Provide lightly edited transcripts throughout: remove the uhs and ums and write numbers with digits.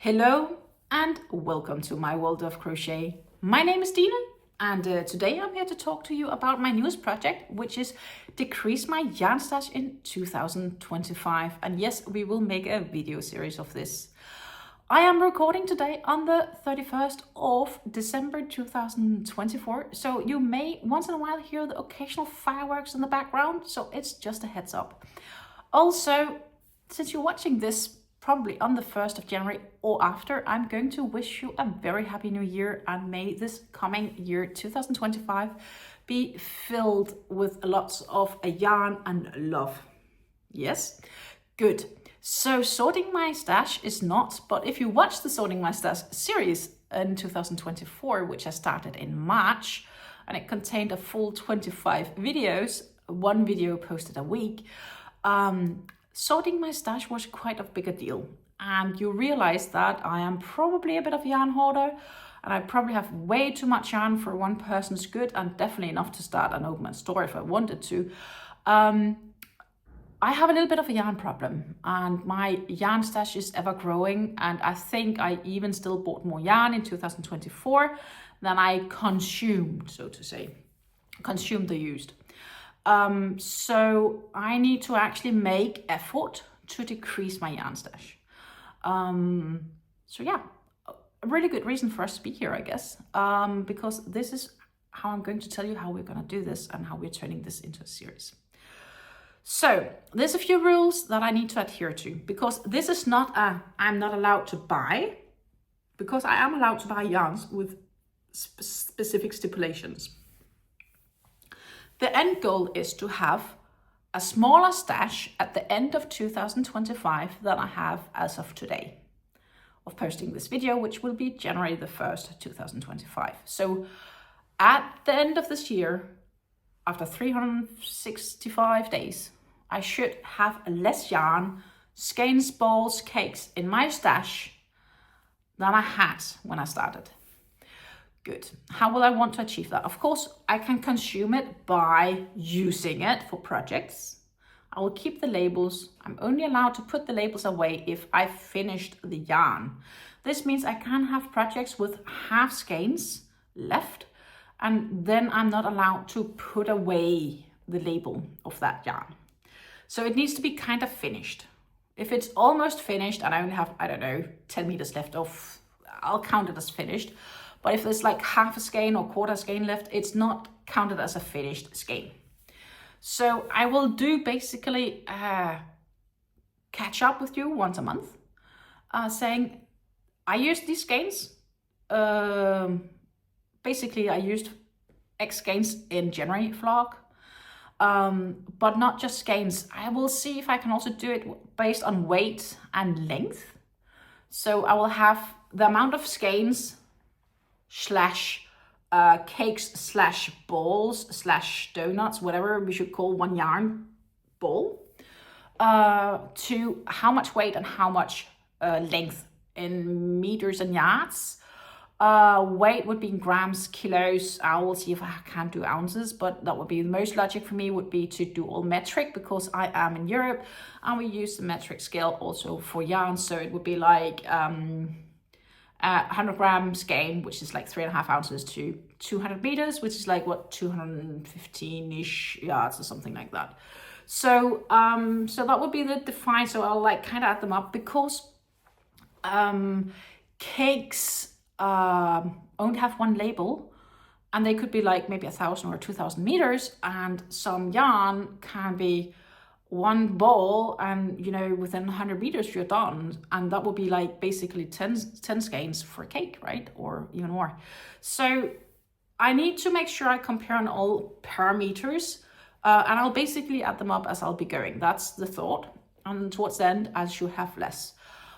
Hello and welcome to my world of crochet. My name is Dina and today I'm here to talk to you about my newest project, which is decrease my yarn stash in 2025. And yes, we will make a video series of this. I am recording today on the 31st of December 2024, so you may once in a while hear the occasional fireworks in the background, so it's just a heads up. Also, since you're watching this probably on the 1st of January or after, I'm going to wish you a very happy new year, and may this coming year 2025 be filled with lots of yarn and love. Yes? Good. So sorting my stash is not, but if you watch the Sorting My Stash series in 2024, which I started in March, and it contained a full 25 videos, one video posted a week, sorting my stash was quite a bigger deal. And you realize that I am probably a bit of a yarn hoarder, and I probably have way too much yarn for one person's good, and definitely enough to start an open store if I wanted to. I have a little bit of a yarn problem, and my yarn stash is ever growing, and I think I even still bought more yarn in 2024 than I consumed, so to say. Consumed the used. So I need to actually make effort to decrease my yarn stash. So yeah, a really good reason for us to be here, I guess, because this is how I'm going to tell you how we're going to do this and how we're turning this into a series. So there's a few rules that I need to adhere to, because this is not I'm not allowed to buy, because I am allowed to buy yarns with specific stipulations. The end goal is to have a smaller stash at the end of 2025 than I have as of today of posting this video, which will be January the 1st, 2025. So at the end of this year, after 365 days, I should have less yarn, skeins, balls, cakes in my stash than I had when I started. Good. How will I want to achieve that? Of course, I can consume it by using it for projects. I will keep the labels. I'm only allowed to put the labels away if I've finished the yarn. This means I can have projects with half skeins left, and then I'm not allowed to put away the label of that yarn. So it needs to be kind of finished. If it's almost finished and I only have, 10 meters left off, I'll count it as finished. But if there's like half a skein or quarter skein left, it's not counted as a finished skein. So I will do basically catch up with you once a month, saying I used these skeins. Basically, I used X skeins in January vlog, but not just skeins. I will see if I can also do it based on weight and length. So I will have the amount of skeins slash cakes slash balls slash donuts, whatever we should call one yarn ball, to how much weight and how much length in meters and yards. Weight would be in grams, kilos. I will see if I can do ounces, but that would be the most logic for me, would be to do all metric, because I am in Europe and we use the metric scale also for yarn. So it would be like 100 gram skein, which is like 3.5 ounces, to 200 meters, which is like what, 215-ish yards or something like that. So so that would be the define. So I'll like kind of add them up, because cakes only have one label, and they could be like maybe 1,000 or 2,000 meters, and some yarn can be one ball, and within 100 meters you're done, and that would be like basically 10 skeins for a cake, right? Or even more. So I need to make sure I compare on all parameters, and I'll basically add them up as I'll be going. That's the thought, and towards the end I should have less.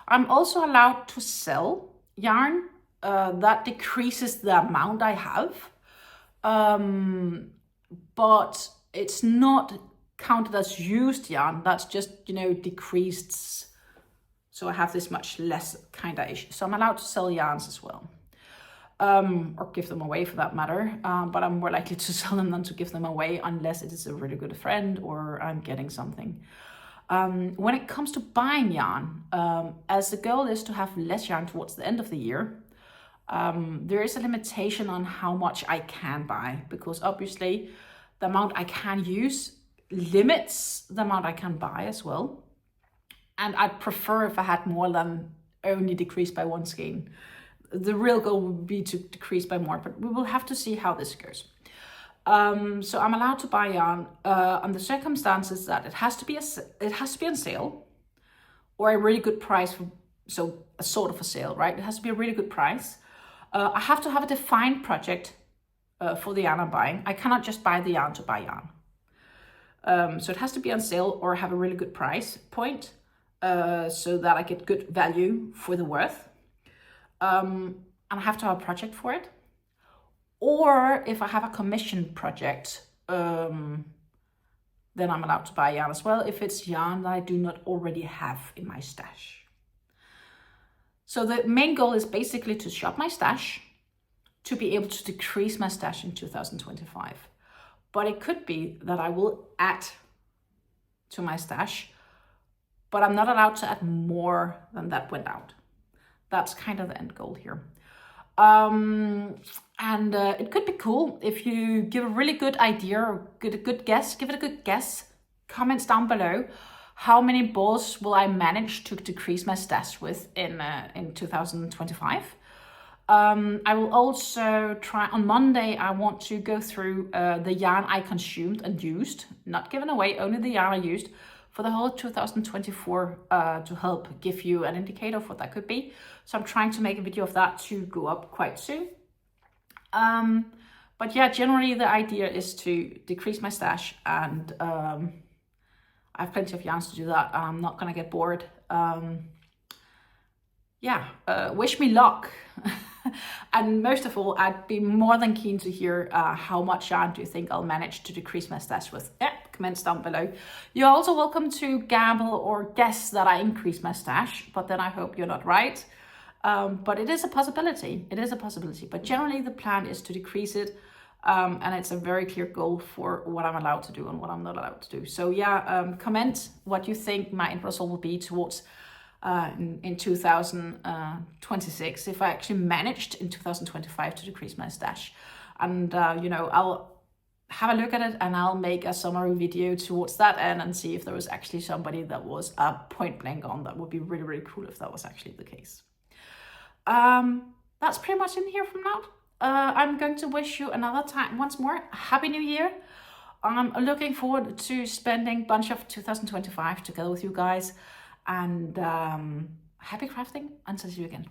I'm also allowed to sell yarn that decreases the amount I have, but it's not counted as used yarn. That's just decreased, so I have this much less kind of issue. So I'm allowed to sell yarns as well, or give them away for that matter, but I'm more likely to sell them than to give them away, unless it is a really good friend or I'm getting something. When it comes to buying yarn, as the goal is to have less yarn towards the end of the year, there is a limitation on how much I can buy, because obviously the amount I can use limits the amount I can buy as well. And I'd prefer if I had more than only decrease by 1 skein. The real goal would be to decrease by more, but we will have to see how this goes. So I'm allowed to buy yarn on the circumstances that it has to be on sale, or a really good price. So a sort of a sale, right? It has to be a really good price. I have to have a defined project for the yarn I'm buying. I cannot just buy the yarn to buy yarn. So it has to be on sale or have a really good price point, so that I get good value for the worth. And I have to have a project for it. Or if I have a commission project, then I'm allowed to buy yarn as well, if it's yarn that I do not already have in my stash. So the main goal is basically to shop my stash, to be able to decrease my stash in 2025. But it could be that I will add to my stash, but I'm not allowed to add more than that went out. That's kind of the end goal here. It could be cool if you give a really good idea or give it a good guess. Comments down below. How many balls will I manage to decrease my stash with in 2025? I will also try on Monday. I want to go through the yarn I consumed and used, not given away, only the yarn I used for the whole 2024 to help give you an indicator of what that could be. So I'm trying to make a video of that to go up quite soon. But yeah, generally the idea is to decrease my stash, and I have plenty of yarns to do that, and I'm not gonna get bored. Wish me luck. And most of all, I'd be more than keen to hear how much yarn do you think I'll manage to decrease my stash with. Comments down below. You're also welcome to gamble or guess that I increase my stash, but then I hope you're not right. But it is a possibility. It is a possibility. But generally the plan is to decrease it. And it's a very clear goal for what I'm allowed to do and what I'm not allowed to do. So yeah, comment what you think my end result will be towards in 2026, if I actually managed in 2025 to decrease my stash. And I'll have a look at it, and I'll make a summary video towards that end and see if there was actually somebody that was point blank on. That would be really, really cool if that was actually the case. That's pretty much in here from now. I'm going to wish you another time, once more, Happy New Year. I'm looking forward to spending a bunch of 2025 together with you guys, and happy crafting until see you again.